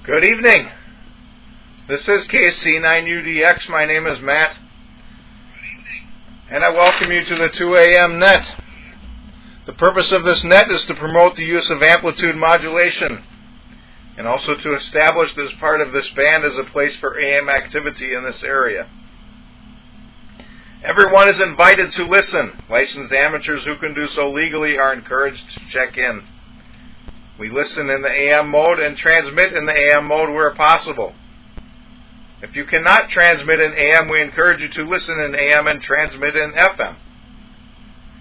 Good evening. This is KC9UDX. My name is Matt. Good evening. And I welcome you to the 2 a.m. net. The purpose of this net is to promote the use of amplitude modulation and also to establish this part of this band as a place for AM activity in this area. Everyone is invited to listen. Licensed amateurs who can do so legally are encouraged to check in. We listen in the AM mode and transmit in the AM mode where possible. If you cannot transmit in AM, we encourage you to listen in AM and transmit in FM.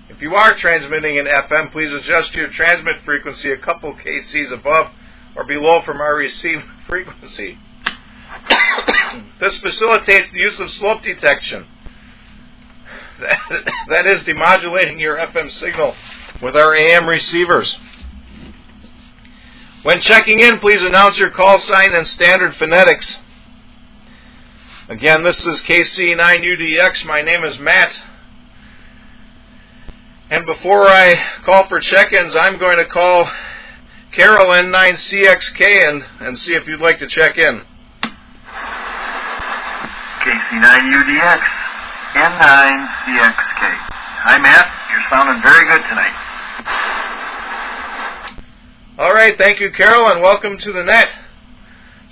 If you are transmitting in FM, please adjust your transmit frequency a couple kcs above or below from our receive frequency. This facilitates the use of slope detection. That is, demodulating your FM signal with our AM receivers. When checking in, please announce your call sign and standard phonetics. Again, this is KC9UDX. My name is Matt. And before I call for check-ins, I'm going to call Carol N9CXK and see if you'd like to check in. KC9UDX, N9CXK. Hi, Matt. You're sounding very good tonight. All right, thank you, Carol, and welcome to the net.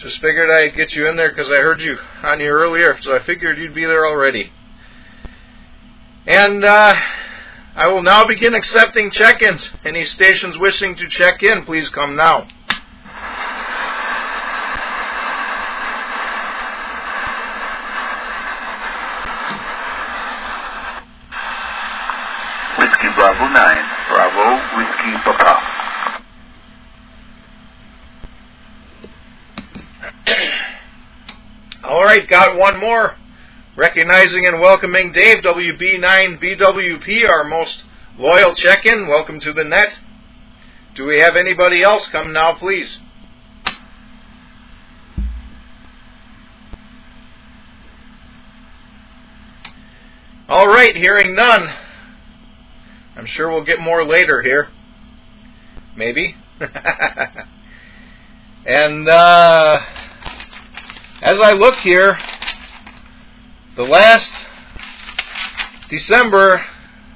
Just figured I'd get you in there because I heard you on here earlier, so I figured you'd be there already. And I will now begin accepting check-ins. Any stations wishing to check in, please come now. Whiskey Bravo 9, Bravo Whiskey Papa. All right, got one more. Recognizing and welcoming Dave, WB9BWP, our most loyal check-in. Welcome to the net. Do we have anybody else? Come now, please. All right, hearing none. I'm sure we'll get more later here. Maybe. And as I look here, the last December,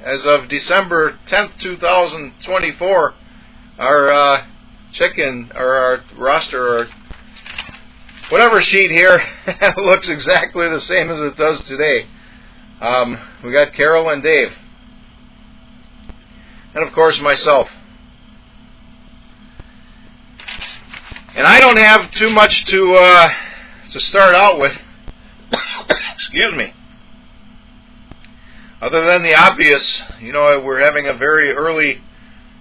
as of December 10th, 2024, our chicken, or our roster, or whatever sheet here looks exactly the same as it does today. We got Carol and Dave. And of course myself. And I don't have too much to start out with. Excuse me. Other than the obvious, you know, we're having a very early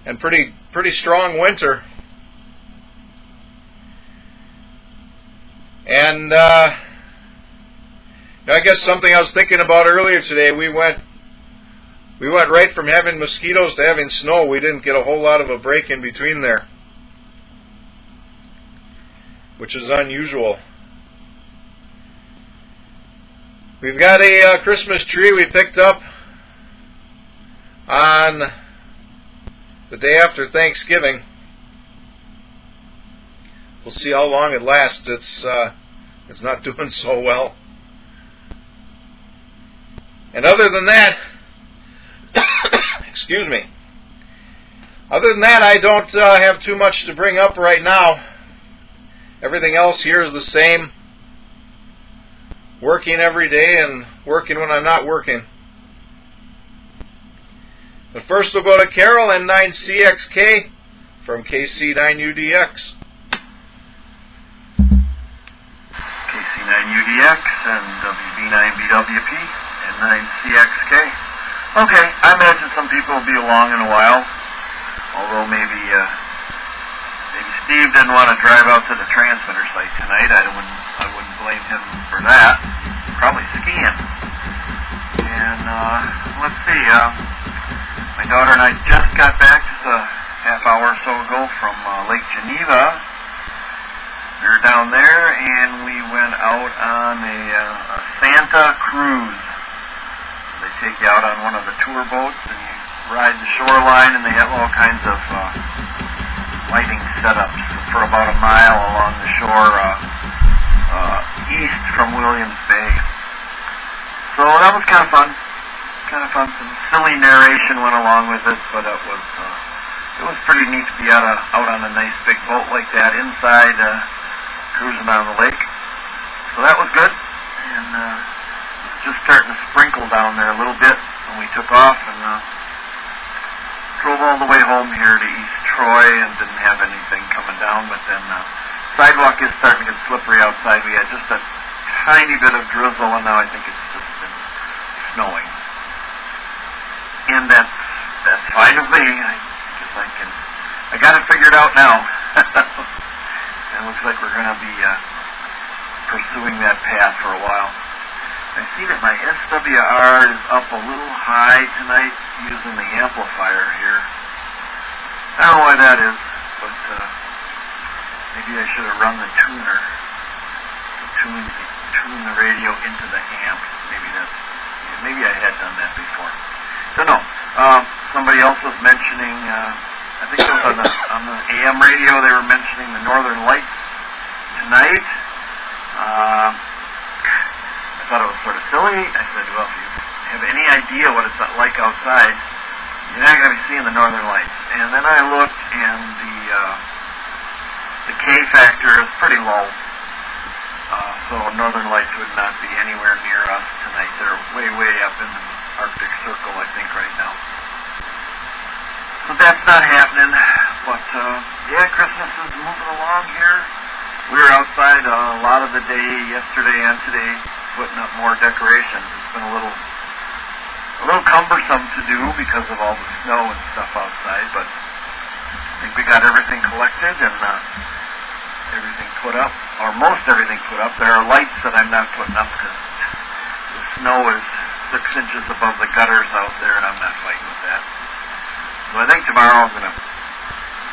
and pretty strong winter. And I guess something I was thinking about earlier today, we went right from having mosquitoes to having snow. We didn't get a whole lot of a break in between there, which is unusual. We've got a Christmas tree we picked up on the day after Thanksgiving. We'll see how long it lasts. It's not doing so well. And other than that, excuse me. Other than that, I don't have too much to bring up right now. Everything else here is the same. Working every day and working when I'm not working. But first we'll go to Carol and 9CXK from KC9UDX. KC9UDX and WB9BWP and 9CXK. Okay, I imagine some people will be along in a while, although maybe Steve didn't want to drive out to the transmitter site tonight. I wouldn't blame him for that. Probably skiing. And let's see. My daughter and I just got back just a half hour or so ago from Lake Geneva. We were down there and we went out on a Santa cruise. They take you out on one of the tour boats and you ride the shoreline, and they have all kinds of lighting setups for about a mile along the shore east from Williams Bay. So that was kind of fun. Some silly narration went along with it, but it was pretty neat to be out on a nice big boat like that inside, cruising on the lake. So that was good, and it was just starting to sprinkle down there a little bit when we took off, and drove all the way home here to East Troy and didn't have anything coming down, but then sidewalk is starting to get slippery outside. We had just a tiny bit of drizzle, and now I think it's just been snowing. And that's fine with me. I got it figured out now. It looks like we're going to be pursuing that path for a while. I see that my SWR is up a little high tonight using the amplifier here. I don't know why that is, but maybe I should have run the tuner to tune the radio into the amp. Maybe I had done that before. Don't know. Somebody else was mentioning, I think it was on the AM radio, they were mentioning the Northern Lights tonight. I thought it was sort of silly. I said, well, if you have any idea what it's like outside, you're not going to be seeing the Northern Lights. And then I looked, and the K factor is pretty low. So Northern Lights would not be anywhere near us tonight. They're way up in the Arctic Circle, I think, right now. So that's not happening. But, yeah, Christmas is moving along here. We were outside a lot of the day yesterday and today putting up more decorations. It's been a little cumbersome to do because of all the snow and stuff outside, but I think we got everything collected and everything put up, or most everything put up. There are lights that I'm not putting up because the snow is 6 inches above the gutters out there, and I'm not fighting with that. So I think tomorrow I'm going to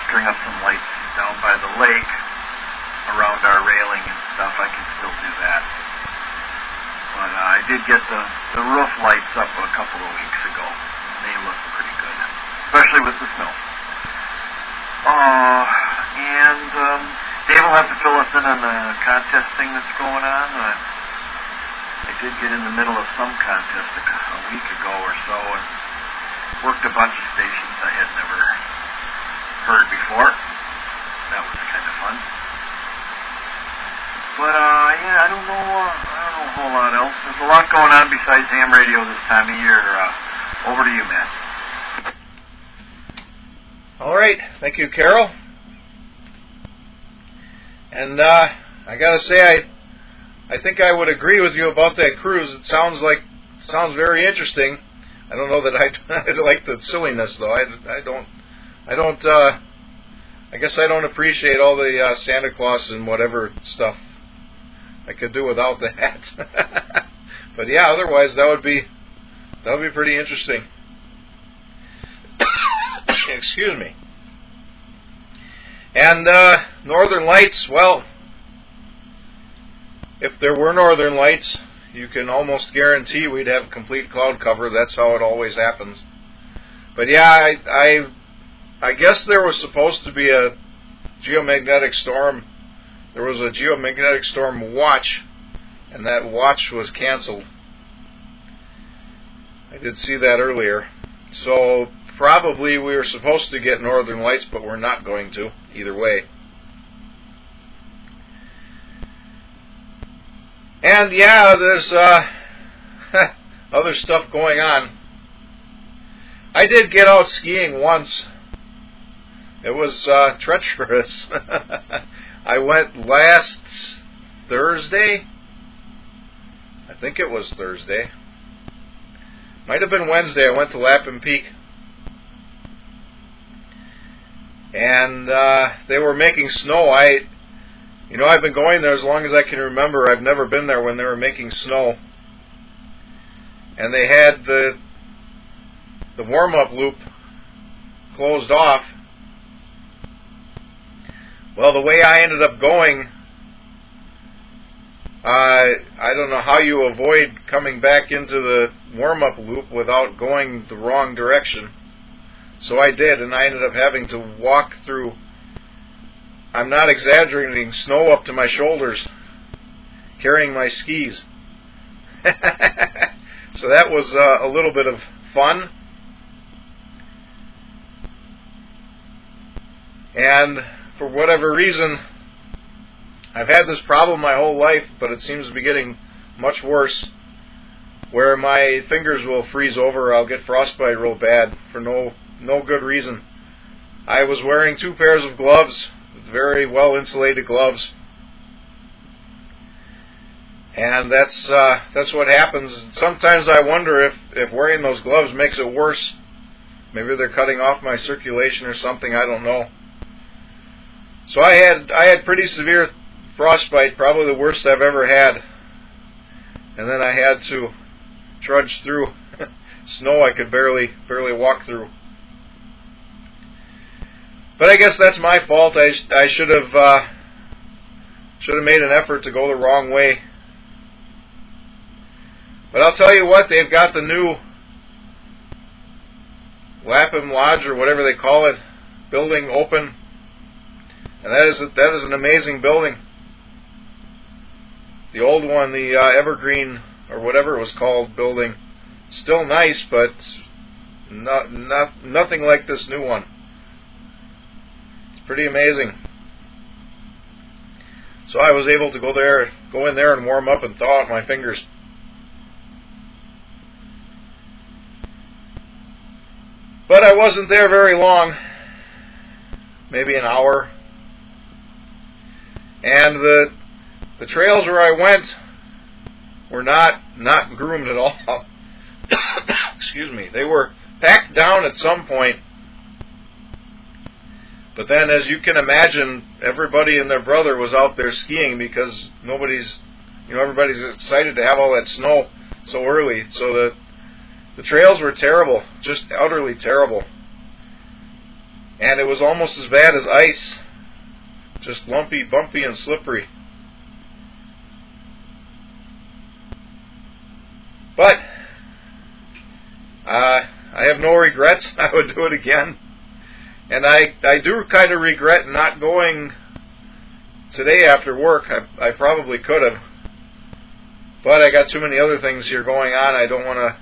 string up some lights down by the lake around our railing and stuff. I can still do that. But I did get the roof lights up a couple of weeks ago. They look pretty good. especially with the snow. And Dave will have to fill us in on the contest thing that's going on. I did get in the middle of some contest a week ago or so and worked a bunch of stations I had never heard before. That was kind of fun. But yeah, I don't know a whole lot else. There's a lot going on besides ham radio this time of year. Over to you, Matt. All right, thank you, Carol. And I gotta say, I think I would agree with you about that cruise. It sounds very interesting. I don't know that I like the silliness though. I guess I don't appreciate all the Santa Claus and whatever stuff. I could do without that. But yeah, otherwise that would be pretty interesting. Excuse me. And Northern Lights, well, if there were Northern Lights, you can almost guarantee we'd have complete cloud cover. That's how it always happens. But yeah, I guess there was supposed to be a geomagnetic storm. There was a geomagnetic storm watch, and that watch was canceled. I did see that earlier. So probably we were supposed to get Northern Lights, but we're not going to, either way. And yeah, there's other stuff going on. I did get out skiing once. It was treacherous. I went last Thursday. I think it was Thursday. Might have been Wednesday. I went to Lapham Peak. And they were making snow. I've been going there as long as I can remember. I've never been there when they were making snow. And they had the warm-up loop closed off. Well, the way I ended up going, I don't know how you avoid coming back into the warm-up loop without going the wrong direction. So I did, and I ended up having to walk through, I'm not exaggerating, snow up to my shoulders, carrying my skis. So that was a little bit of fun. And for whatever reason, I've had this problem my whole life, but it seems to be getting much worse, where my fingers will freeze over. I'll get frostbite real bad for no good reason. I was wearing 2 pairs of gloves, very well insulated gloves, and that's what happens. Sometimes I wonder if wearing those gloves makes it worse. Maybe they're cutting off my circulation or something. I don't know. So I had pretty severe frostbite, probably the worst I've ever had, and then I had to trudge through snow I could barely walk through. But I guess that's my fault. I should have made an effort to go the wrong way. But I'll tell you what, they've got the new Lapham Lodge, or whatever they call it, building open, and that is an amazing building. The old one, the Evergreen, or whatever it was called, building, still nice, but nothing like this new one. It's pretty amazing. So I was able to go in there and warm up and thaw out my fingers. But I wasn't there very long, maybe an hour. And the trails where I went were not groomed at all. Excuse me. They were packed down at some point. But then, as you can imagine, everybody and their brother was out there skiing because everybody's excited to have all that snow so early. So the trails were terrible, just utterly terrible. And it was almost as bad as ice, just lumpy, bumpy, and slippery. But I have no regrets. I would do it again. And I do kind of regret not going today after work. I probably could have. But I got too many other things here going on. I don't want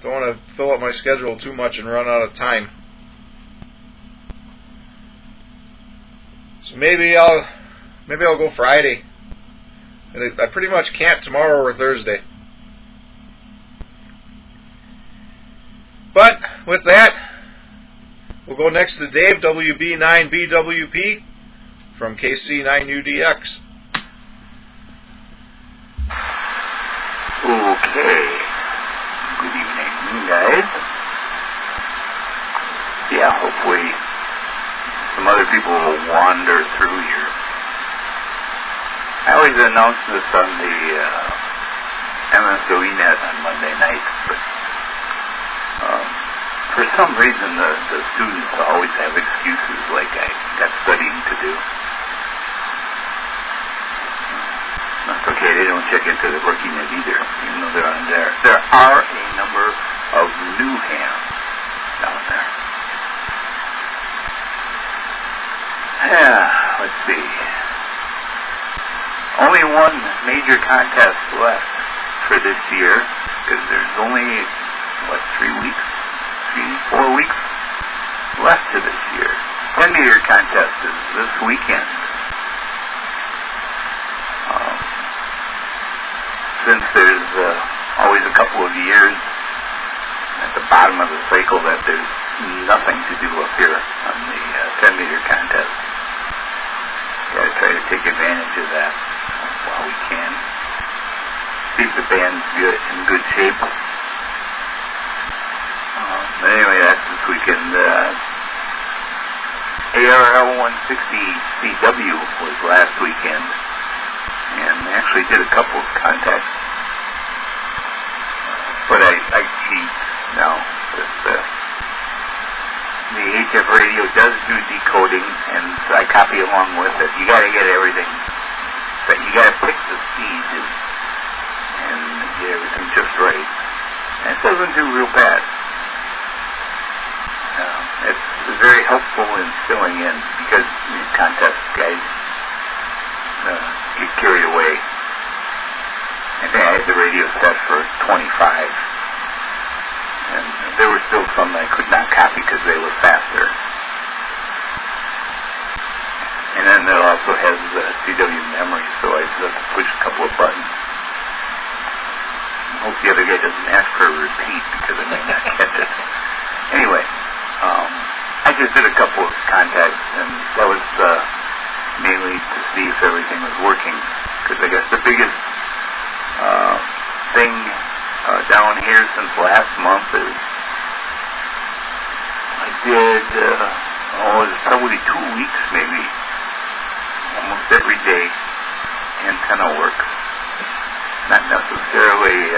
to fill up my schedule too much and run out of time. So maybe I'll go Friday. I pretty much can't tomorrow or Thursday. But with that, we'll go next to Dave, WB9BWP from KC9UDX. Okay. Good evening, guys. Yeah, hopefully some other people will wander through here. I always announce this on the MSOE net on Monday nights, but for some reason the students always have excuses like I got studying to do. That's okay, they don't check into the rookie net either, even though they're on there. There are a number of new hands down there. Yeah, let's see. Only one major contest left for this year, because there's only, 4 weeks left to this year. 10-meter contest is this weekend. Since there's always a couple of years at the bottom of the cycle that there's nothing to do up here on the 10-meter contest. Gotta try to take advantage of that while we can. Keep the band's in good shape. But anyway, that's this weekend. ARL 160CW was last weekend, and I actually did a couple of contacts. But I cheat now. The HF radio does do decoding, and I copy along with it. You got to get everything. But you got to pick the speed and get everything just right. And it doesn't do real bad. It's very helpful in filling in because contest guys get carried away. I think I had the radio set for 25. And there were still some that I could not copy because they were faster. And then it also has CW memory, so I just have to push a couple of buttons. I hope the other guy doesn't ask for a repeat because I might not catch it. Anyway, I just did a couple of contacts, and that was mainly to see if everything was working. Because I guess the biggest thing down here since last month is I did, it was probably 2 weeks maybe, almost every day, antenna work. Not necessarily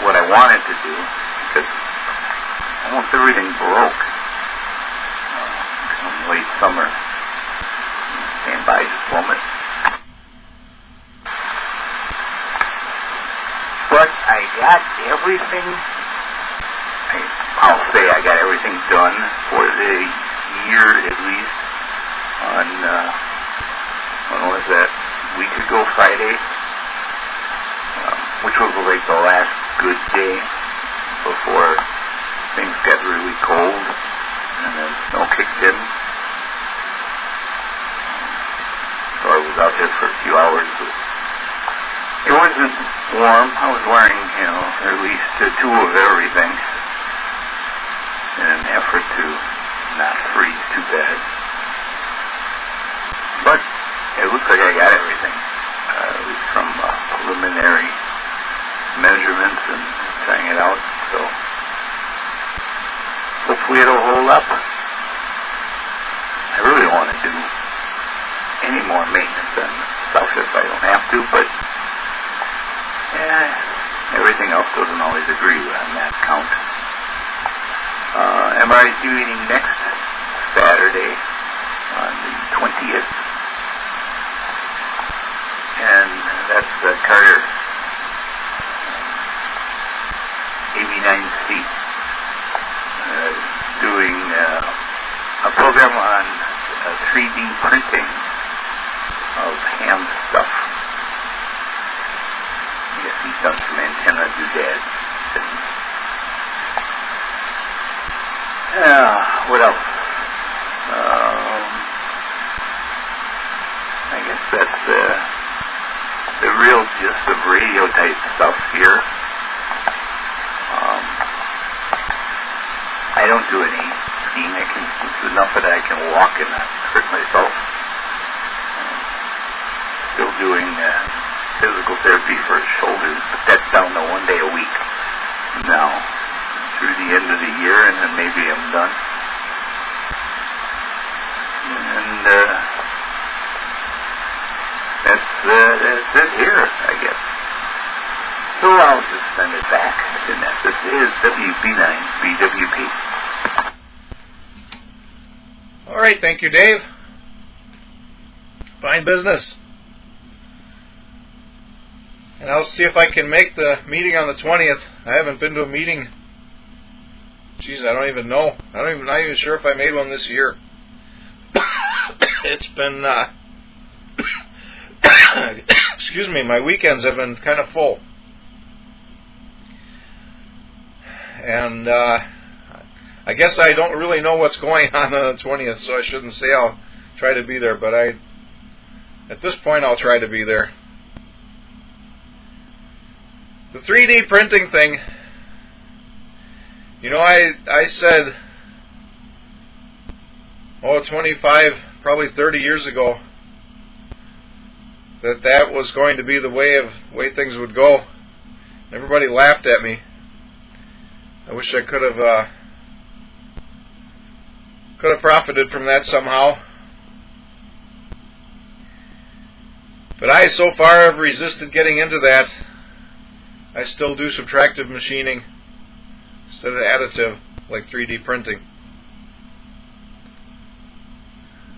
what I wanted to do, because almost everything broke come late summer. Stand by just a moment. But I got everything, I'll say I got everything done for the year at least on, when was that, a week ago Friday, which was like the last good day before things got really cold and then snow kicked in. So I was out there for a few hours. It wasn't warm. I was wearing, at least 2 of everything in an effort to not freeze too bad. But it looks like I got everything, at least from preliminary measurements and trying it out. So hopefully it'll hold up. I really want to do any more maintenance on stuff if I don't have to, but everything else doesn't always agree on that count. MRIC meeting next Saturday on the 20th. And that's the Carter AB9C. a program on 3D printing of hand stuff. I guess he's done some antenna doodads. What else? I guess that's the real gist of radio type stuff here. I don't do any skiing. It's enough that I can walk and not hurt myself. Still doing physical therapy for shoulders, but that's down to 1 day a week now through the end of the year, and then maybe I'm done. And that's it here, I guess. So I'll just send it back. And this is WB9BWP. All right, thank you, Dave. Fine business. And I'll see if I can make the meeting on the 20th. I haven't been to a meeting. Geez, I don't even know. Not even sure if I made one this year. It's been, excuse me, my weekends have been kind of full. And I guess I don't really know what's going on the 20th, so I shouldn't say I'll try to be there, but at this point I'll try to be there. The 3D printing thing, you know, I said, 25, probably 30 years ago, that was going to be the way things would go. Everybody laughed at me. I wish I could have profited from that somehow. But I so far have resisted getting into that. I still do subtractive machining instead of additive, like 3D printing.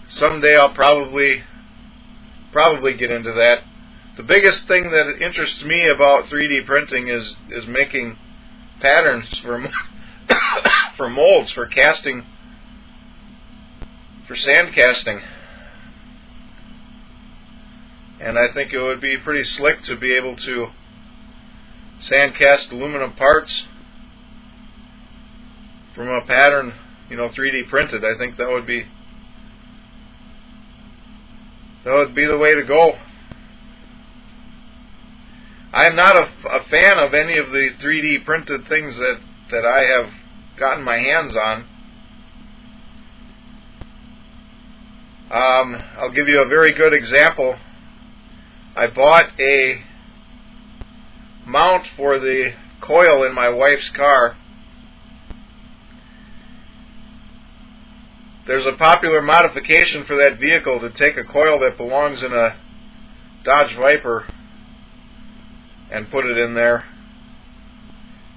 Someday I'll probably get into that. The biggest thing that interests me about 3D printing is making patterns for molds, for casting, for sand casting. And I think it would be pretty slick to be able to sand cast aluminum parts from a pattern, 3D printed. I think that would be the way to go. I am not a fan of any of the 3D printed things that I have gotten my hands on. I'll give you a very good example. I bought a mount for the coil in my wife's car. There's a popular modification for that vehicle to take a coil that belongs in a Dodge Viper and put it in there.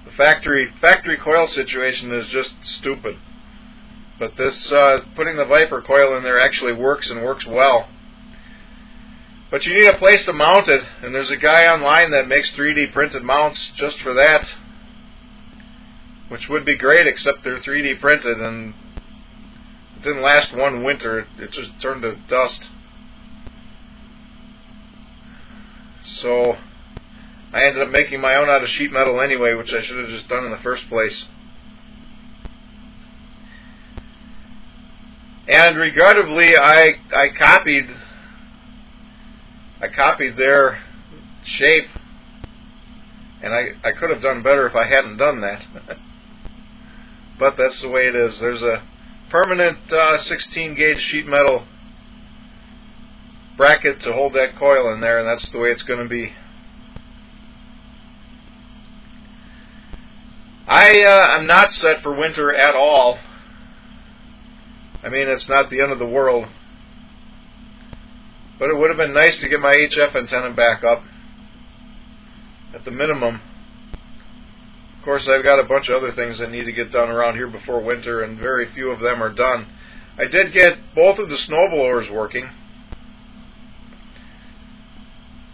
The factory coil situation is just stupid. But this putting the Viper coil in there actually works, and works well. But you need a place to mount it, and there's a guy online that makes 3D printed mounts just for that, which would be great, except they're 3D printed, and it didn't last one winter. It just turned to dust. So I ended up making my own out of sheet metal anyway, which I should have just done in the first place. And regrettably, I copied their shape, and I could have done better if I hadn't done that. But that's the way it is. There's a permanent 16 gauge sheet metal bracket to hold that coil in there, and that's the way it's going to be. I'm not set for winter at all. I mean, it's not the end of the world. But it would have been nice to get my HF antenna back up, at the minimum. Of course, I've got a bunch of other things that need to get done around here before winter, and very few of them are done. I did get both of the snowblowers working,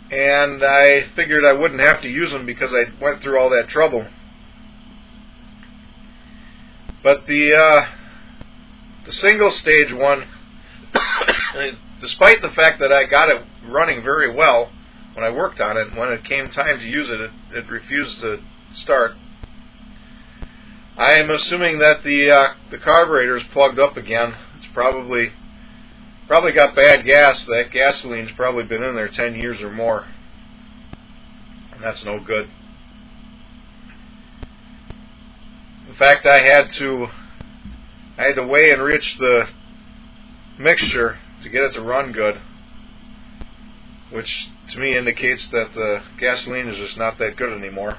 and I figured I wouldn't have to use them because I went through all that trouble. But the The single stage one, despite the fact that I got it running very well when I worked on it, when it came time to use it, it refused to start. I am assuming that the carburetor is plugged up again. It's probably got bad gas. That gasoline's probably been in there 10 years or more, and that's no good. In fact, I had to weigh and reach the mixture to get it to run good, which to me indicates that the gasoline is just not that good anymore.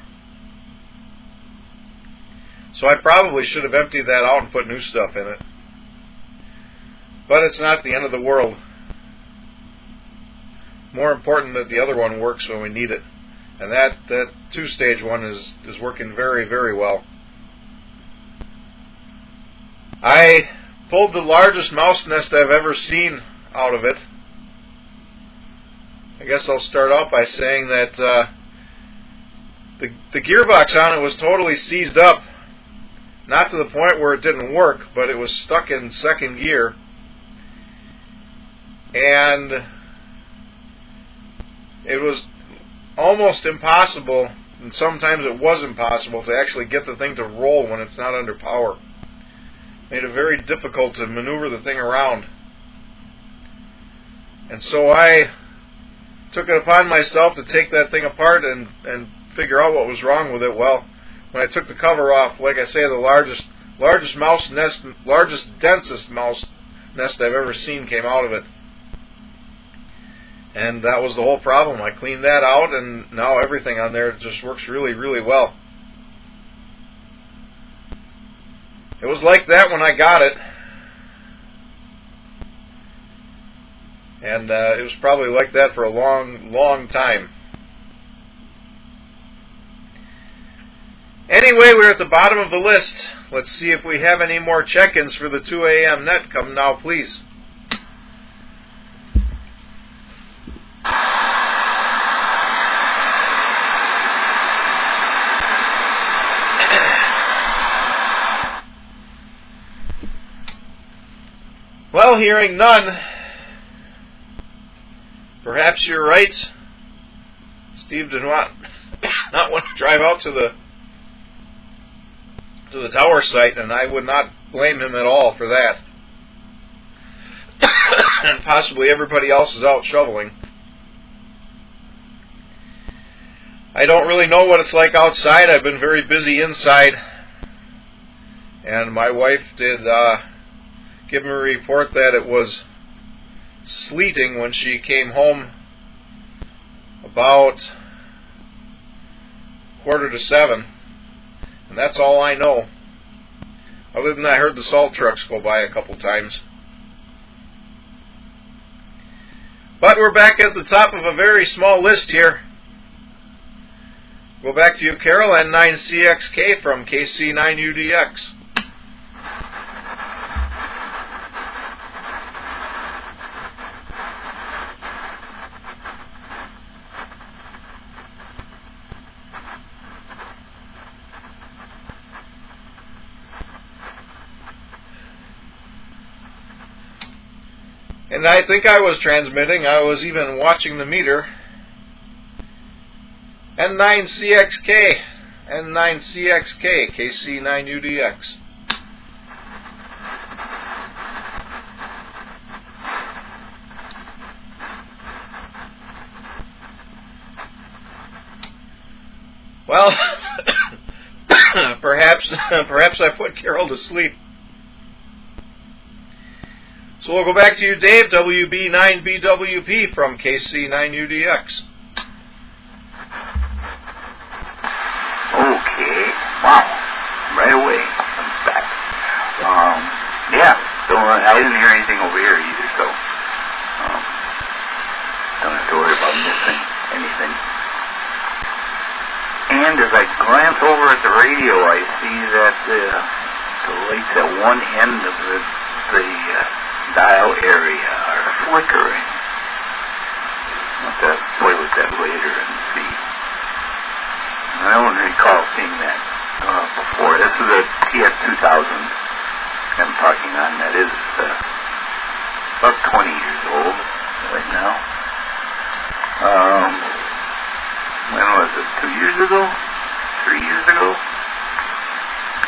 So I probably should have emptied that out and put new stuff in it. But it's not the end of the world. More important that the other one works when we need it. And that two-stage one is working very, very well. I pulled the largest mouse nest I've ever seen out of it. I guess I'll start out by saying that the gearbox on it was totally seized up. Not to the point where it didn't work, but it was stuck in second gear. And it was almost impossible, and sometimes it was impossible, to actually get the thing to roll when it's not under power. Made it very difficult to maneuver the thing around. And so I took it upon myself to take that thing apart and figure out what was wrong with it. Well, when I took the cover off, like I say, the largest mouse nest, largest, densest mouse nest I've ever seen came out of it. And that was the whole problem. I cleaned that out, and now everything on there just works really, really well. It was like that when I got it. And it was probably like that for a long, long time. Anyway, we're at the bottom of the list. Let's see if we have any more check-ins for the 2 a.m. net. Come now, please. Well, hearing none. Perhaps you're right. Steve did not want to drive out to the tower site, and I would not blame him at all for that. And possibly everybody else is out shoveling. I don't really know what it's like outside. I've been very busy inside, and my wife did give me a report that it was sleeting when she came home about 6:45, and that's all I know. Other than that, I heard the salt trucks go by a couple times. But we're back at the top of a very small list here. Go back to you, Carol, N9CXK from KC9UDX. And I think I was transmitting. I was even watching the meter. N9CXK, N9CXK, KC9UDX. Well, perhaps I put Carol to sleep. So we'll go back to you, Dave, WB9BWP from KC9UDX. Okay. Wow. Right away. I'm back. Yeah. So I didn't hear anything over here either, so don't have to worry about missing anything. And as I glance over at the radio, I see that the lights at one end of the dial area are flickering. I'll have to play with that later and see. I don't recall seeing that before. This is a TS2000 I'm talking on that is about 20 years old right now. When was it? 2 years ago? 3 years ago?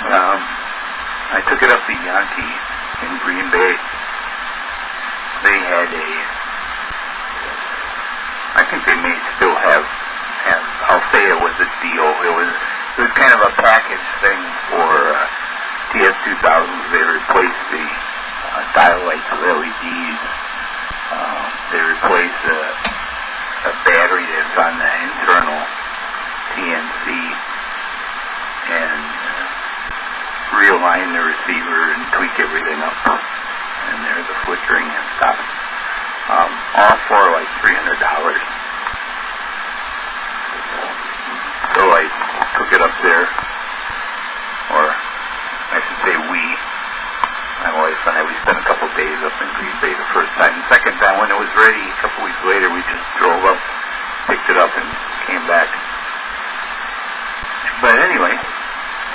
I took it up to Yankee in Green Bay. They had I think they may still have I'll say it was a deal. It was kind of a package thing for TS2000s. They replaced the dial lights with LEDs. They replaced a battery that's on the internal TNC and realign the receiver and tweak everything up. And there's the flickering and stuff. All for like $300. So I took it up there, or I should say my wife and I, we spent a couple days up in Green Bay the first time. The second time, when it was ready, a couple weeks later, we just drove up, picked it up, and came back. But anyway,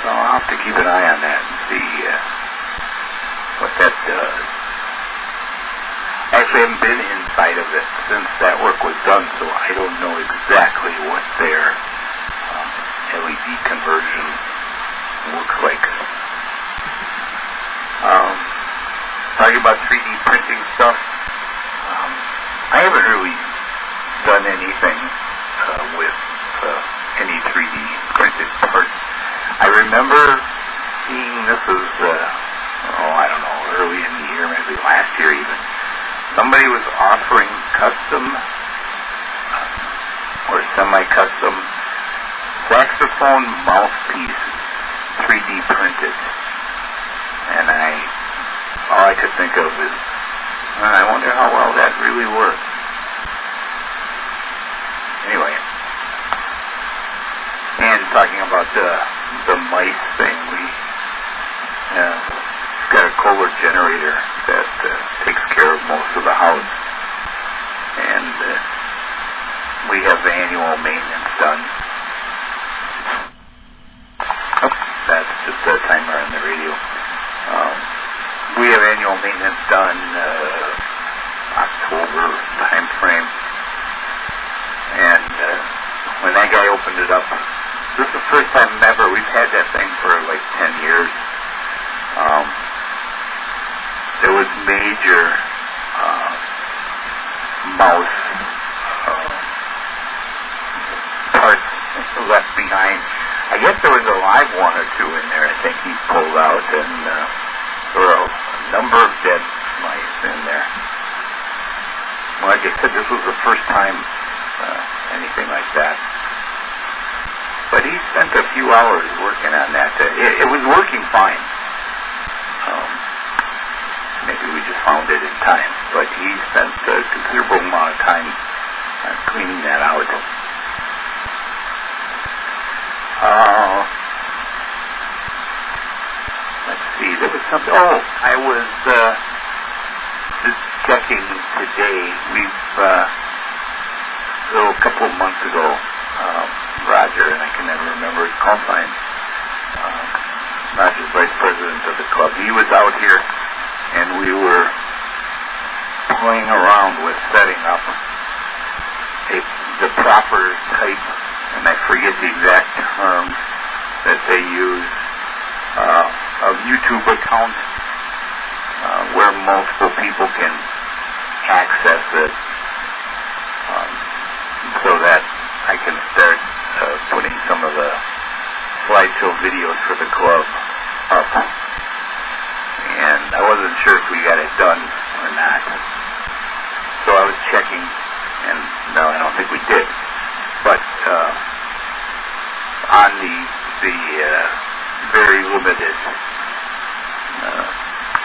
so I'll have to keep an eye on that and see what that does. I actually haven't been inside of it since that work was done, so I don't know exactly what their LED conversion looks like. Talking about 3D printing stuff, I haven't really done anything with any 3D printed parts. I remember seeing, this was, I don't know, early in the year, maybe last year even, somebody was offering custom or semi-custom saxophone mouthpiece 3D printed. And all I could think of is, I wonder how well that really works. Anyway, and talking about the mice thing, we got a Kohler generator that takes care of most of the house, and we have annual maintenance done. That's just a timer on the radio. We have annual maintenance done October time frame, and when that guy opened it up, this is the first time ever. We've had that thing for like 10 years. There was major mouse parts left behind. I guess there was a live one or two in there. I think he pulled out, and there were a number of dead mice in there. Well, like I said, this was the first time anything like that. But he spent a few hours working on that. It was working fine. Maybe we just found it in time. But he spent a considerable amount of time cleaning that out. Let's see, there was something. I was just checking today. We've, a couple of months ago, Roger, and I can never remember his call sign, Roger's vice president of the club, he was out here, and we were playing around with setting up the proper type, and I forget the exact term that they use, of YouTube account where multiple people can access it, so that I can start putting some of the slideshow videos for the club up. And I wasn't sure if we got it done or not. So I was checking, and no, I don't think we did. But on the very limited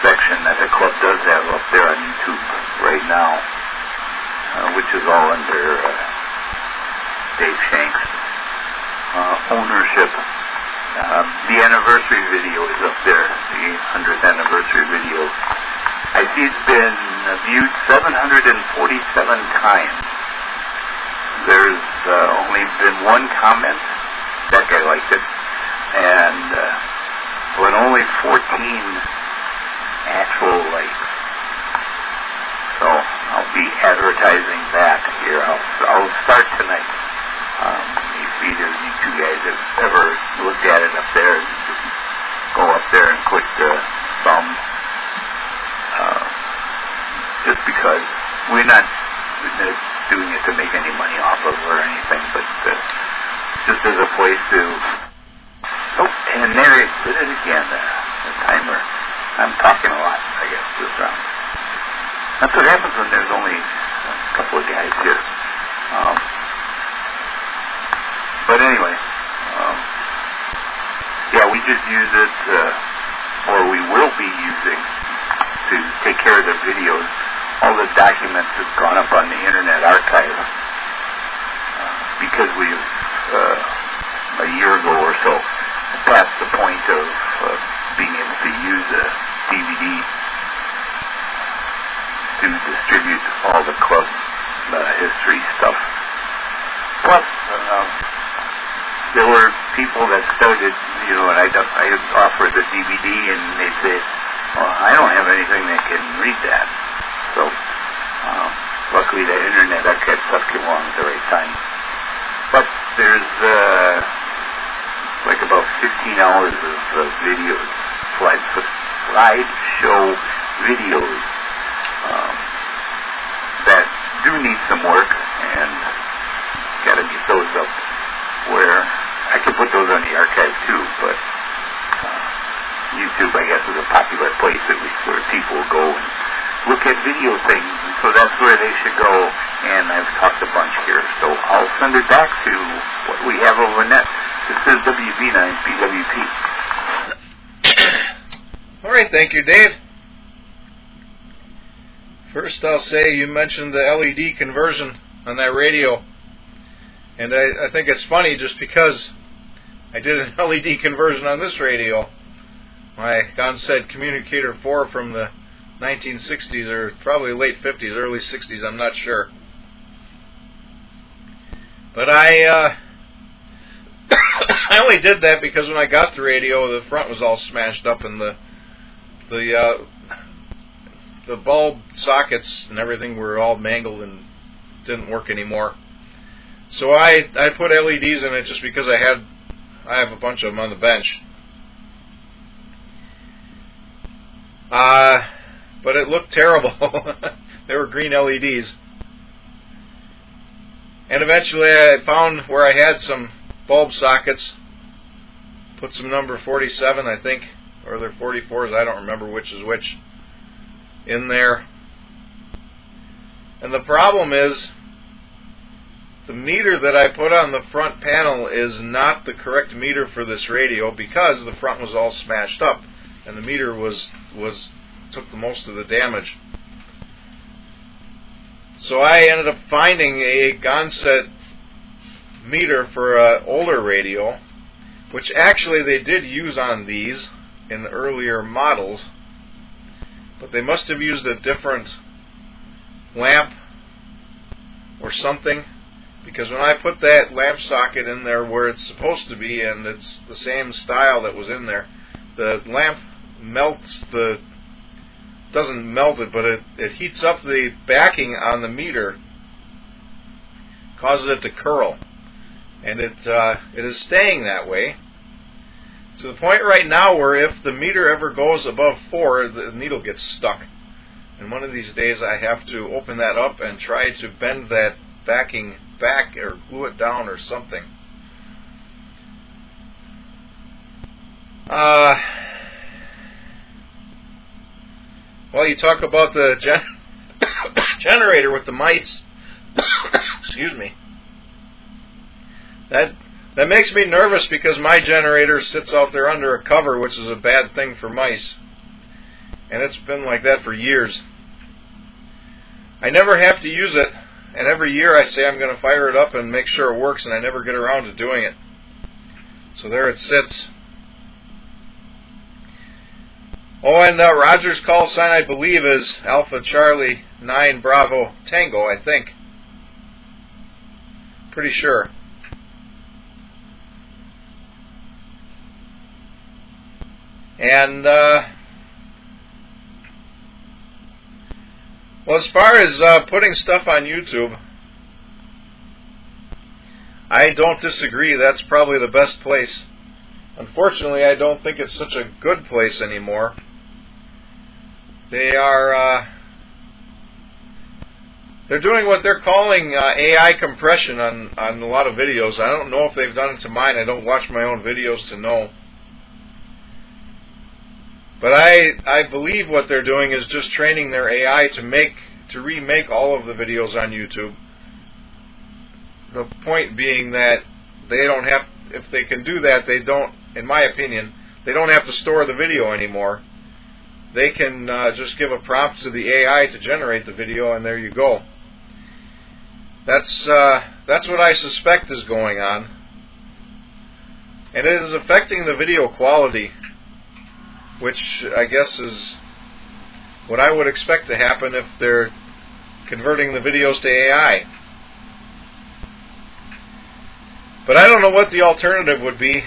section that the club does have up there on YouTube right now, which is all under Dave Shank's ownership. The anniversary video is up there, the 100th anniversary video. I see it's been viewed 747 times. There's only been one comment. That guy liked it. And when only 14 actual lights. So I'll be advertising that here. I'll start tonight. If either of you two guys have ever looked at it up there, just go up there and click the thumb. Just because we're not doing it to make any money off of or anything, but just as a place to... Oh, and there it did it again, the timer. I'm talking a lot, I guess, this round. That's what happens when there's only a couple of guys here. But anyway, yeah, we just use it, or we will be using, to take care of the videos. All the documents have gone up on the Internet Archive because we've, a year ago or so, passed the point of being able to use a DVD to distribute all the club history stuff. Plus, there were people that started, and I offer the DVD, and they say, well, I don't have anything that can read that. So, luckily the Internet Archive stuff came along at the right time. But there's like about 15 hours of videos, slideshow videos that do need some work, and got to get those up where I can put those on the archive too, but YouTube, I guess, is a popular place, at least, where people go and look at video things, and so that's where they should go, and I've talked a bunch here, so I'll send it back to what we have over net. This is WB9BWP. All right, thank you, Dave. First, I'll say you mentioned the LED conversion on that radio, and I think it's funny just because I did an LED conversion on this radio. My Gonset Communicator 4 from the 1960s, or probably late 50s, early 60s, I'm not sure. But I only did that because when I got the radio, the front was all smashed up, and the bulb sockets and everything were all mangled and didn't work anymore. So I put LEDs in it just because I have a bunch of them on the bench. But it looked terrible. They were green LEDs. And eventually I found where I had some bulb sockets, put some number 47, I think, or they're 44s, I don't remember which is which, in there. And the problem is, the meter that I put on the front panel is not the correct meter for this radio because the front was all smashed up, and the meter took the most of the damage. So I ended up finding a Gonset meter for an older radio, which actually they did use on these in the earlier models, but they must have used a different lamp or something, because when I put that lamp socket in there where it's supposed to be, and it's the same style that was in there, the lamp doesn't melt it, but it heats up the backing on the meter, causes it to curl, and it is staying that way to the point right now where if the meter ever goes above 4, the needle gets stuck, and one of these days I have to open that up and try to bend that backing back or glue it down or something. Well, you talk about the generator with the mice. Excuse me. That makes me nervous because my generator sits out there under a cover, which is a bad thing for mice. And it's been like that for years. I never have to use it, and every year I say I'm going to fire it up and make sure it works, and I never get around to doing it. So there it sits. Oh, and Roger's call sign, I believe, is Alpha Charlie 9 Bravo Tango, I think. Pretty sure. And Well, as far as putting stuff on YouTube, I don't disagree. That's probably the best place. Unfortunately, I don't think it's such a good place anymore. They're doing what they're calling AI compression on a lot of videos. I don't know if they've done it to mine. I don't watch my own videos to know. But I believe what they're doing is just training their AI to remake all of the videos on YouTube. The point being that they don't have, if they can do that, they don't, in my opinion, they don't have to store the video anymore. They can just give a prompt to the AI to generate the video, and there you go. That's what I suspect is going on, and it is affecting the video quality, which I guess is what I would expect to happen if they're converting the videos to AI. But I don't know what the alternative would be.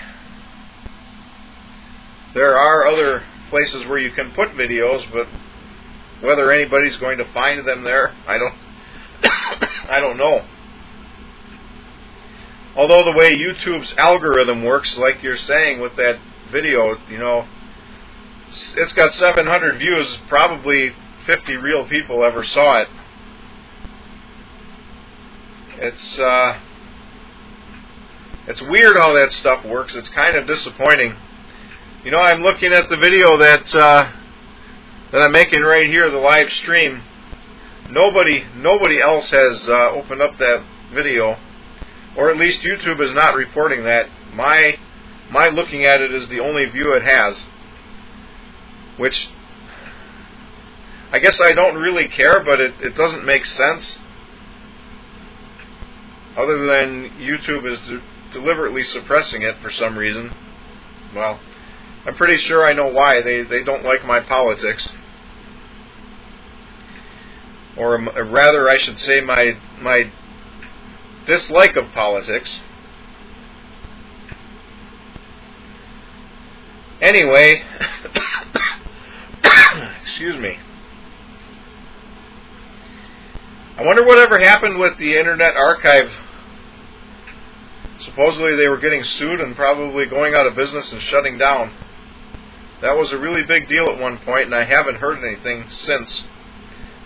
There are other places where you can put videos, but whether anybody's going to find them there, I don't know. Although the way YouTube's algorithm works, like you're saying with that video, you know, it's got 700 views, probably 50 real people ever saw it. It's weird how that stuff works. It's kind of disappointing. You know, I'm looking at the video that I'm making right here, the live stream. Nobody else has opened up that video, or at least YouTube is not reporting that. My looking at it is the only view it has, which I guess I don't really care, but it doesn't make sense. Other than YouTube is deliberately suppressing it for some reason. Well, I'm pretty sure I know why. They don't like my politics. Or rather, I should say my dislike of politics. Anyway, excuse me. I wonder whatever happened with the Internet Archive. Supposedly they were getting sued and probably going out of business and shutting down. That was a really big deal at one point, and I haven't heard anything since.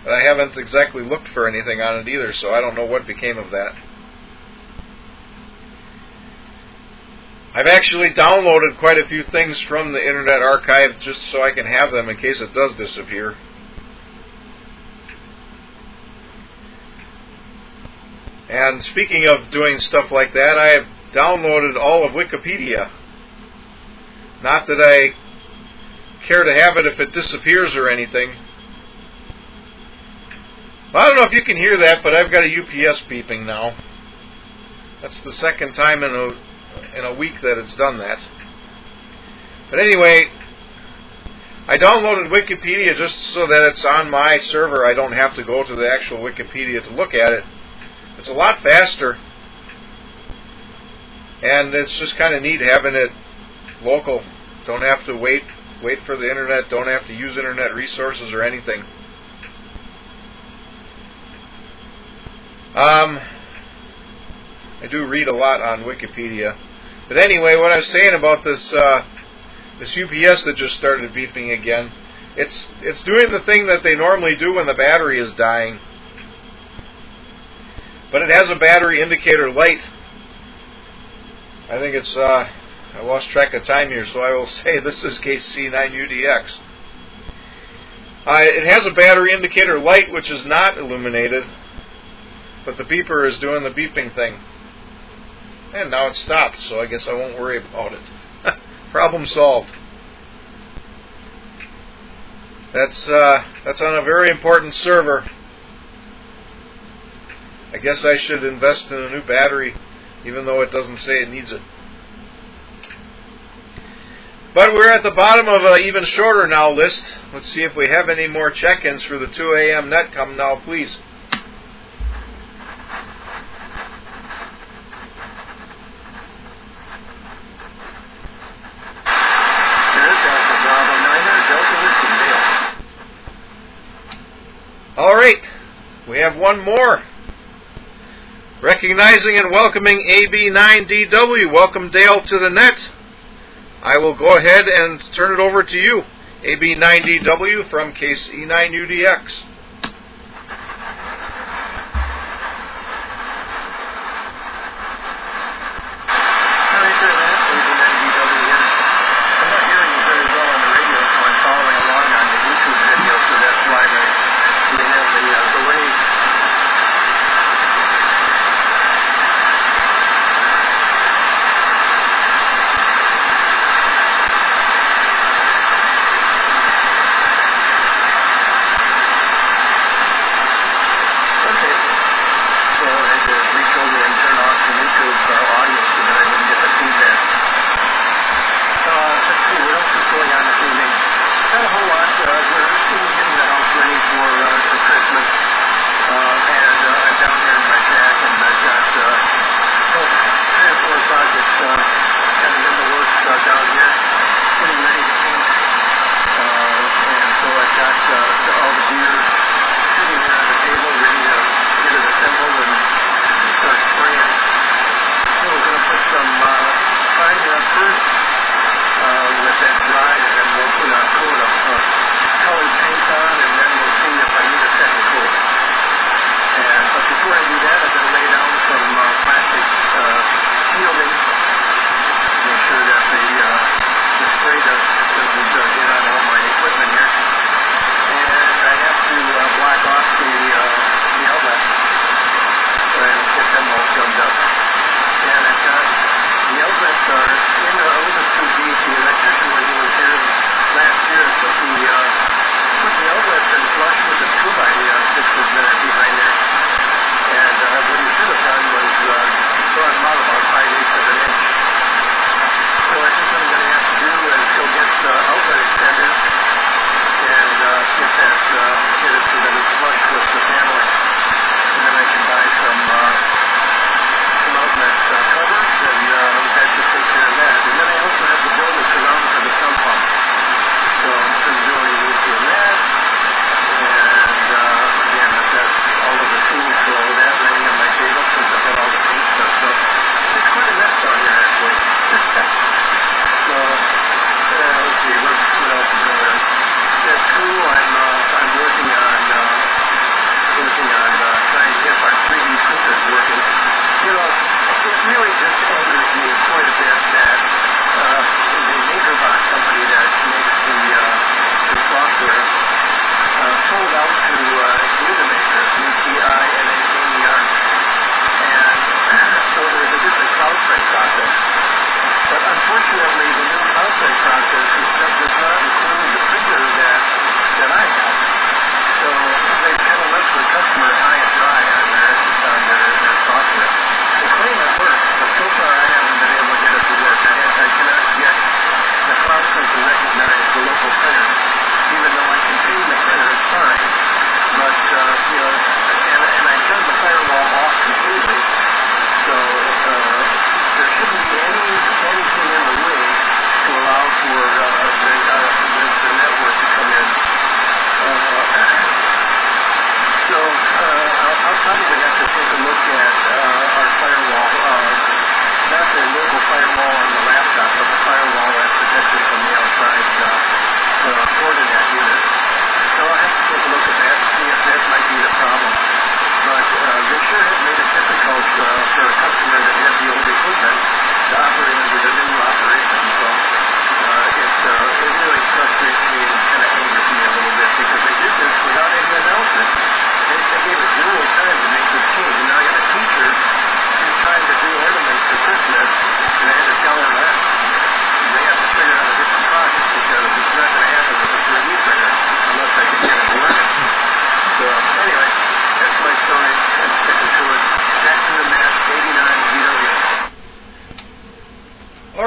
But I haven't exactly looked for anything on it either, so I don't know what became of that. I've actually downloaded quite a few things from the Internet Archive just so I can have them in case it does disappear. And speaking of doing stuff like that, I have downloaded all of Wikipedia. Not that I care to have it if it disappears or anything. Well, I don't know if you can hear that, but I've got a UPS beeping now. That's the second time in a week that it's done that. But anyway, I downloaded Wikipedia just so that it's on my server. I don't have to go to the actual Wikipedia to look at it. It's a lot faster, and it's just kind of neat having it local. Don't have to wait for the internet, don't have to use internet resources or anything. I do read a lot on Wikipedia. But anyway, what I was saying about this UPS that just started beeping again, it's doing the thing that they normally do when the battery is dying. But it has a battery indicator light. I think it's, I lost track of time here, so I will say this is KC9UDX. It has a battery indicator light which is not illuminated, but the beeper is doing the beeping thing. And now it's stopped, so I guess I won't worry about it. Problem solved. That's on a very important server. I guess I should invest in a new battery, even though it doesn't say it needs it. But we're at the bottom of an even shorter now list. Let's see if we have any more check-ins for the 2 a.m. net. Come now, please. All right. have one more. Recognizing and welcoming AB9DW. Welcome, Dale, to the net. I will go ahead and turn it over to you. AB9DW from KC9UDX.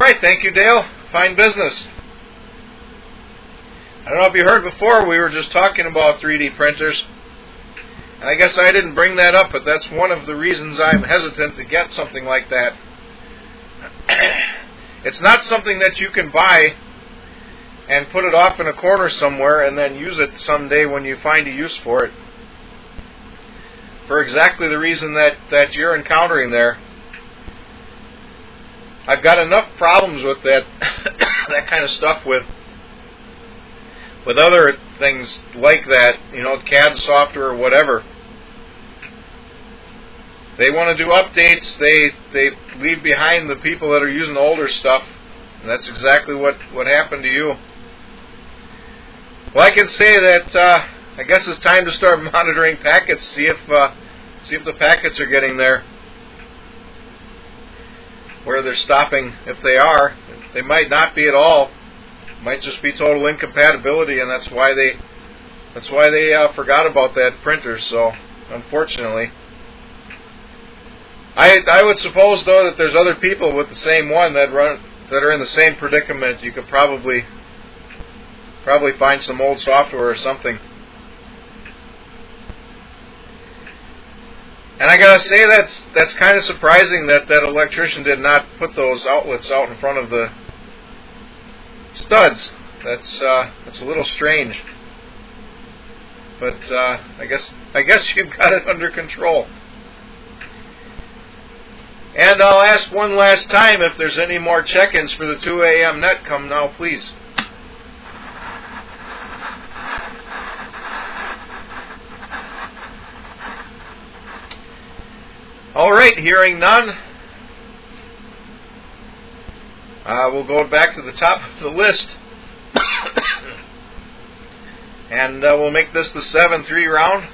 right, thank you, Dale. Fine business. I don't know if you heard before, we were just talking about 3D printers. And I guess I didn't bring that up, but that's one of the reasons I'm hesitant to get something like that. It's not something that you can buy and put it off in a corner somewhere and then use it someday when you find a use for it. for exactly the reason that you're encountering there. I've got enough problems with that that kind of stuff with other things like that, CAD software or whatever. They want to do updates. They leave behind the people that are using the older stuff, and that's exactly what happened to you. Well, I can say that I guess it's time to start monitoring packets. See if the packets are getting there where they're stopping. If they are, they might not be at all. It might just be total incompatibility, and that's why they forgot about that printer. So, unfortunately, I would suppose though that there's other people with the same one that are in the same predicament. You could probably find some old software or something. And I gotta say that's kind of surprising that electrician did not put those outlets out in front of the studs. That's a little strange. But I guess you've got it under control. And I'll ask one last time if there's any more check-ins for the 2 a.m. net. Come now, please. All right, hearing none, we'll go back to the top of the list, and we'll make this the 7-3 round.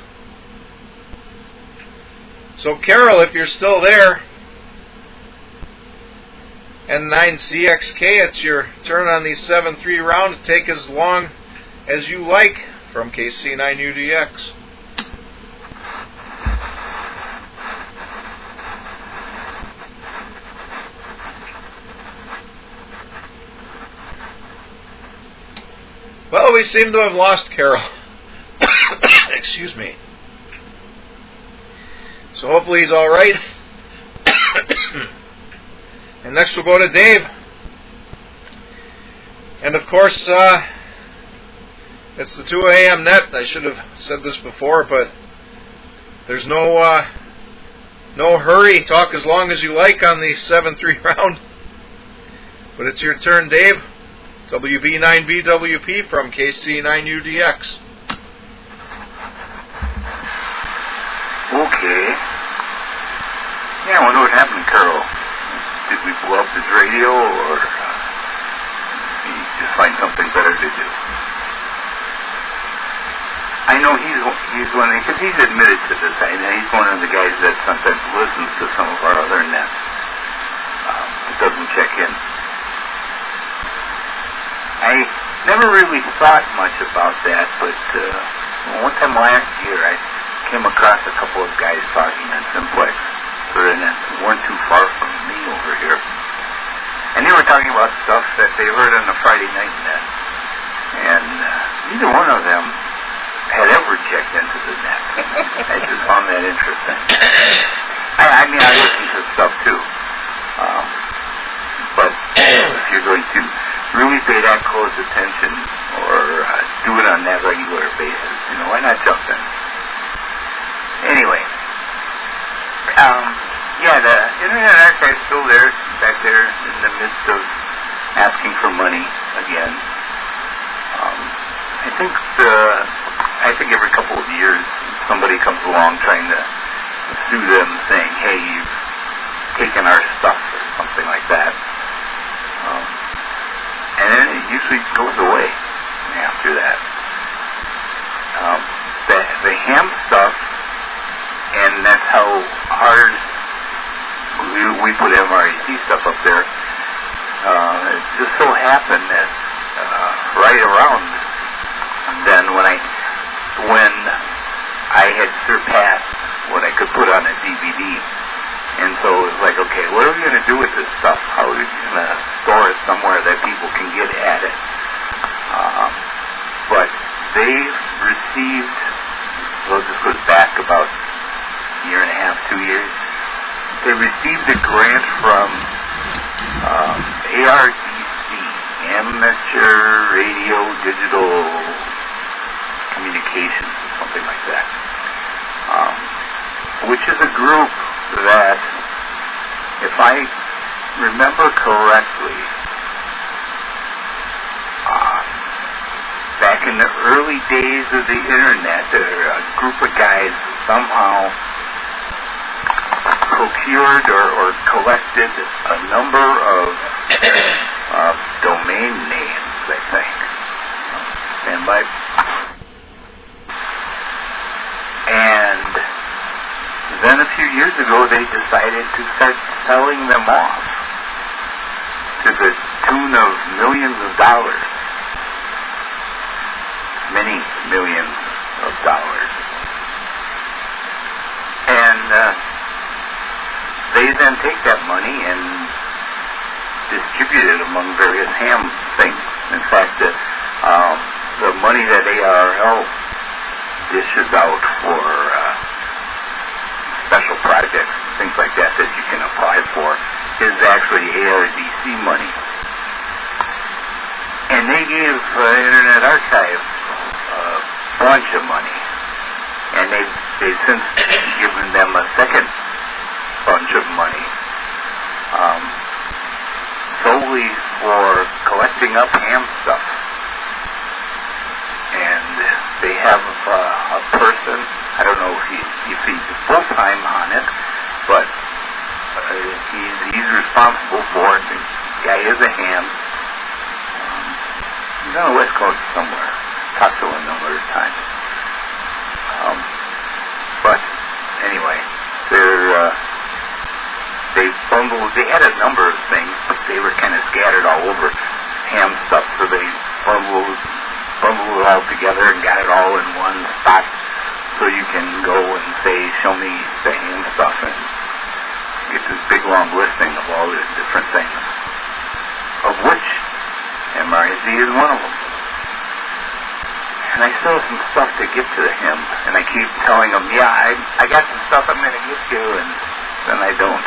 So, Carol, if you're still there, N9CXK, it's your turn on the 7-3 round to take as long as you like from KC9UDX. Well, we seem to have lost Carol. Excuse me. So hopefully he's all right. And next we'll go to Dave. And of course, it's the 2 a.m. net. I should have said this before, but there's no hurry. Talk as long as you like on the 7-3 round. But it's your turn, Dave. WB9BWP from KC9UDX. Okay. Yeah, I wonder what happened to Carl. Did we blow up his radio, or did he just find something better to do? I know he's one, because he's admitted to this. He's one of the guys that sometimes listens to some of our other nets. It doesn't check in. I never really thought much about that, but one time last year I came across a couple of guys talking on Simplex, and weren't too far from me over here. And they were talking about stuff that they heard on the Friday night net. And neither one of them had ever checked into the net. I just found that interesting. I mean, I listen to stuff too. But if you're going to really pay that close attention or do it on that regular basis, why not jump in? Anyway, yeah, the Internet Archive's still there, back there in the midst of asking for money again. I think every couple of years somebody comes along trying to sue them, saying, "Hey, you've taken our stuff," or something like that. And then it usually goes away after that. The ham stuff, and that's how ours, we put MREC stuff up there. It just so happened that right around then when I had surpassed what I could put on a DVD. And so it was like, okay, what are we going to do with this stuff? How are we going to store it somewhere that people can get at it? But they received, well, this goes back about a year and a half, 2 years. They received a grant from ARDC, Amateur Radio Digital Communications, or something like that. which is a group that, if I remember correctly, back in the early days of the internet, a group of guys somehow procured or collected a number of domain names, I think. And then a few years ago, they decided to start selling them off to the tune of millions of dollars. Many millions of dollars. And they then take that money and distribute it among various ham things. In fact, the money that ARL dishes out for special projects, things like that you can apply for, is actually ARDC money. And they gave Internet Archive a bunch of money. And they've since given them a second bunch of money solely for collecting up ham stuff. And they have a person, I don't know if he's full-time on it, but he's responsible for it. The guy is a ham. He's on the West Coast somewhere. Talked to him a number of times. But anyway, they had a number of things, but they were kind of scattered all over ham stuff, so they bundled it all together and got it all in one spot, so you can go and say, show me the ham stuff, and get this big long listing of all the different things, of which MRZ is one of them. And I still have some stuff to get to him, and I keep telling him, yeah, I got some stuff I'm going to get to, and then I don't.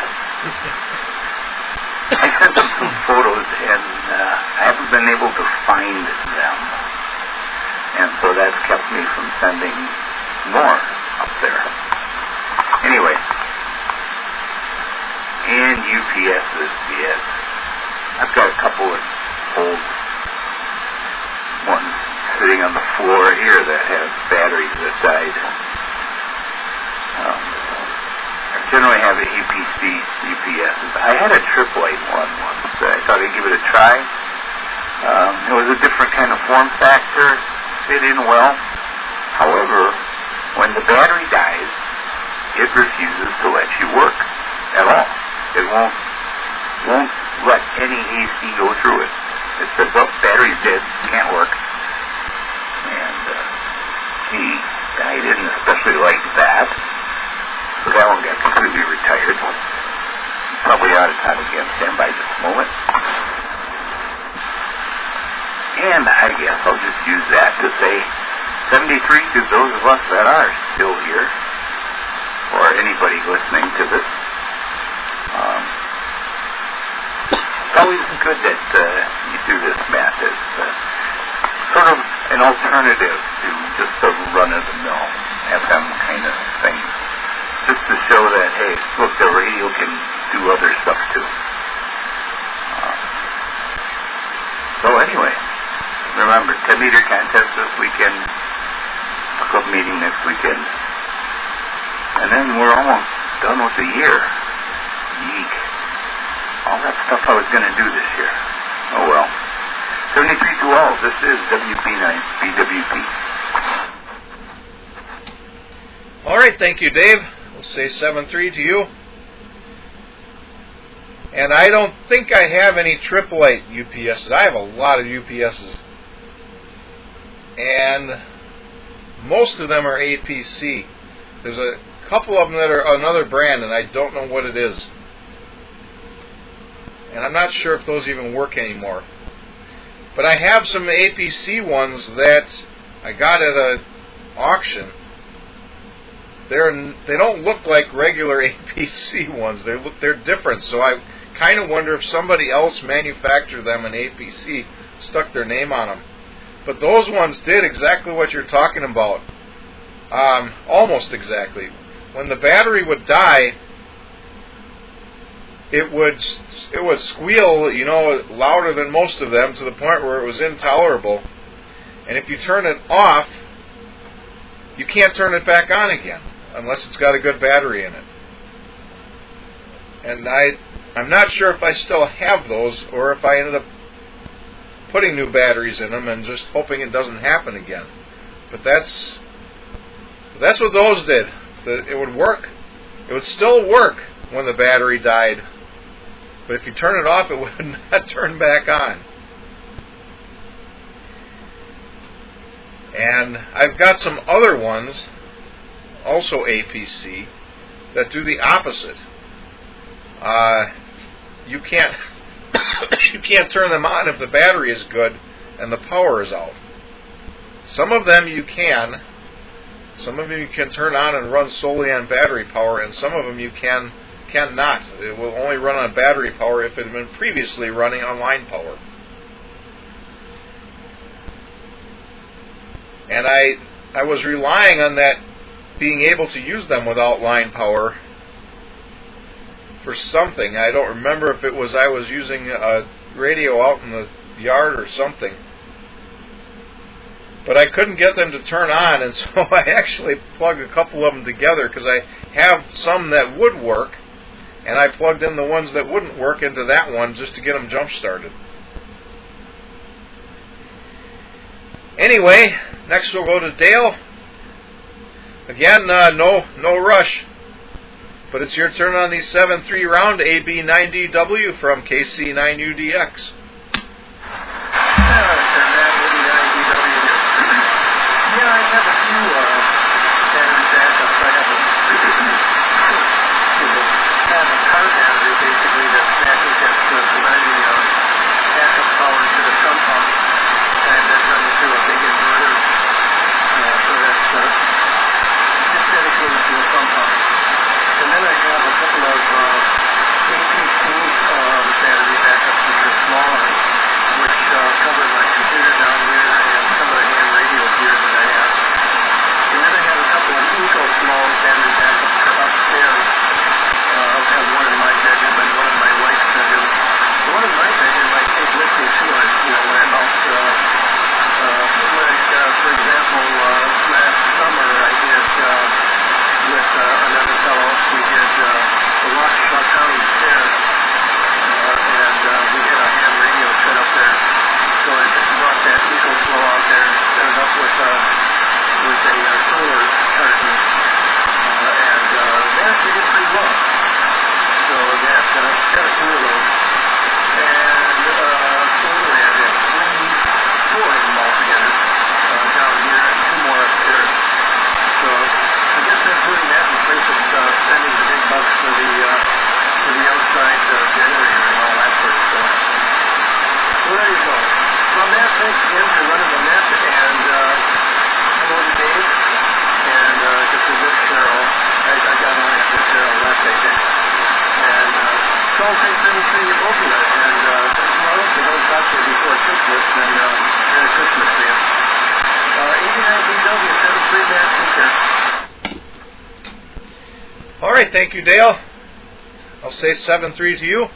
I sent him some photos, and I haven't been able to find them. And so that's kept me from sending more up there. Anyway, and UPSs, yes. I've got a couple of old ones sitting on the floor here that have batteries that died. I generally have APC UPSs. I had a tripwire one once. I thought I'd give it a try. It was a different kind of form factor. Fit in well. However, when the battery dies, it refuses to let you work at all. It won't let any AC go through it. It says, oh, battery's dead, can't work. And I didn't especially like that. So that one got completely retired. Probably out of time again. Stand by just a moment. And I guess I'll just use that to say 73 to those of us that are still here, or anybody listening to this. It's always good that you do this, Matt. It's sort of an alternative to just the run-of-the-mill FM kind of thing. Just to show that, hey, look, the radio can do other stuff too. So anyway, remember, 10-meter contest this weekend, club meeting next weekend, and then we're almost done with the year. Yeek. All that stuff I was going to do this year. Oh well. 73 to all. This is WP9 BWP. All right, thank you, Dave. We'll say 7-3 to you. And I don't think I have any AAA UPSs. I have a lot of UPSs. And most of them are APC. There's a couple of them that are another brand, and I don't know what it is. And I'm not sure if those even work anymore. But I have some APC ones that I got at an auction. They don't look like regular APC ones. They're different. So I kind of wonder if somebody else manufactured them in APC, stuck their name on them. But those ones did exactly what you're talking about. Almost exactly. when the battery would die, it would squeal, you know, louder than most of them, to the point where it was intolerable. And if you turn it off, you can't turn it back on again unless it's got a good battery in it. And I'm not sure if I still have those, or if I ended up putting new batteries in them and just hoping it doesn't happen again. But that's what those did. It would work. It would still work when the battery died. But if you turn it off, it would not turn back on. And I've got some other ones, also APC, that do the opposite. You can't turn them on if the battery is good and the power is out. Some of them you can. Some of them you can turn on and run solely on battery power, and some of them you cannot. It will only run on battery power if it had been previously running on line power. And I was relying on that, being able to use them without line power for something. I don't remember if it was I was using a radio out in the yard or something. But I couldn't get them to turn on, and so I actually plugged a couple of them together, because I have some that would work, and I plugged in the ones that wouldn't work into that one just to get them jump-started. Anyway, next we'll go to Dale. Again, no rush. But it's your turn on the 7-3 round AB9DW from KC9UDX. All right, thank you, Dale. I'll say 7-3 to you.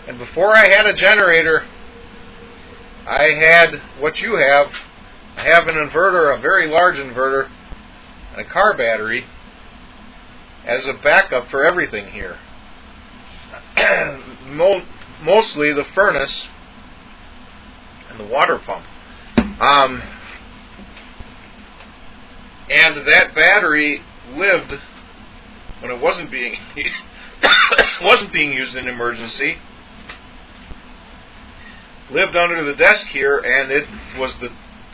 And before I had a generator, I had what you have. I have an inverter, a very large inverter, and a car battery as a backup for everything here. Mostly the furnace and the water pump. And that battery lived when it wasn't being used in emergency. Lived under the desk here, and it was the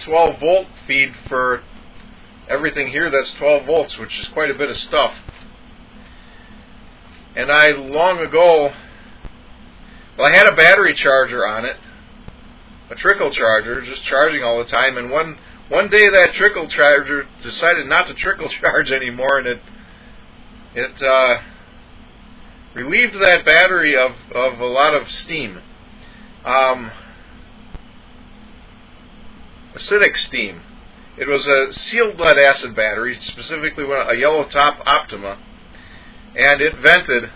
12-volt feed for everything here. That's 12 volts, which is quite a bit of stuff. And I long ago, I had a battery charger on it, a trickle charger, just charging all the time. And one day that trickle charger decided not to trickle charge anymore, and it relieved that battery of a lot of steam, acidic steam. It was a sealed lead acid battery, specifically a yellow top Optima, and it vented,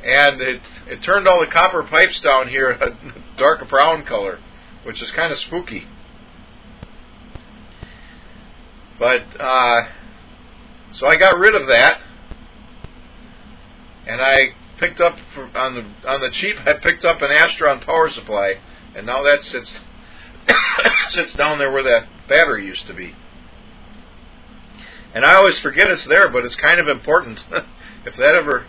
and it turned all the copper pipes down here a dark brown color, which is kind of spooky. But so I got rid of that, and I picked up on the cheap. I picked up an Astron power supply, and now that sits down there where that battery used to be. And I always forget it's there, but it's kind of important. If that ever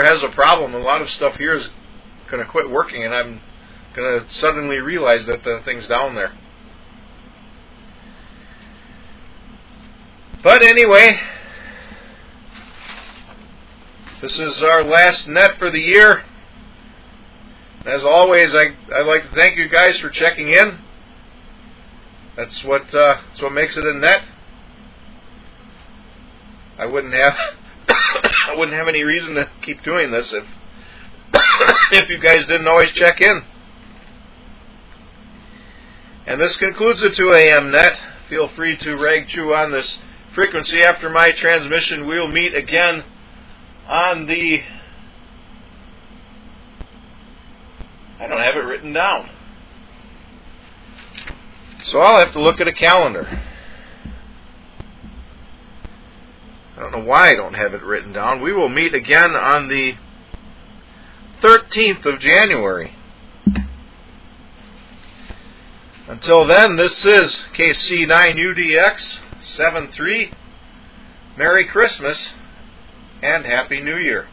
has a problem, a lot of stuff here is going to quit working, and I'm going to suddenly realize that the thing's down there. But anyway, this is our last net for the year. As always, I'd like to thank you guys for checking in. That's what makes it a net. I wouldn't have any reason to keep doing this if you guys didn't always check in. And this concludes the 2 a.m. net. Feel free to rag chew on this frequency after my transmission. We'll meet again on the... I don't have it written down, so I'll have to look at a calendar. I don't know why I don't have it written down. We will meet again on the 13th of January. Until then, this is KC9UDX 73. Merry Christmas and Happy New Year.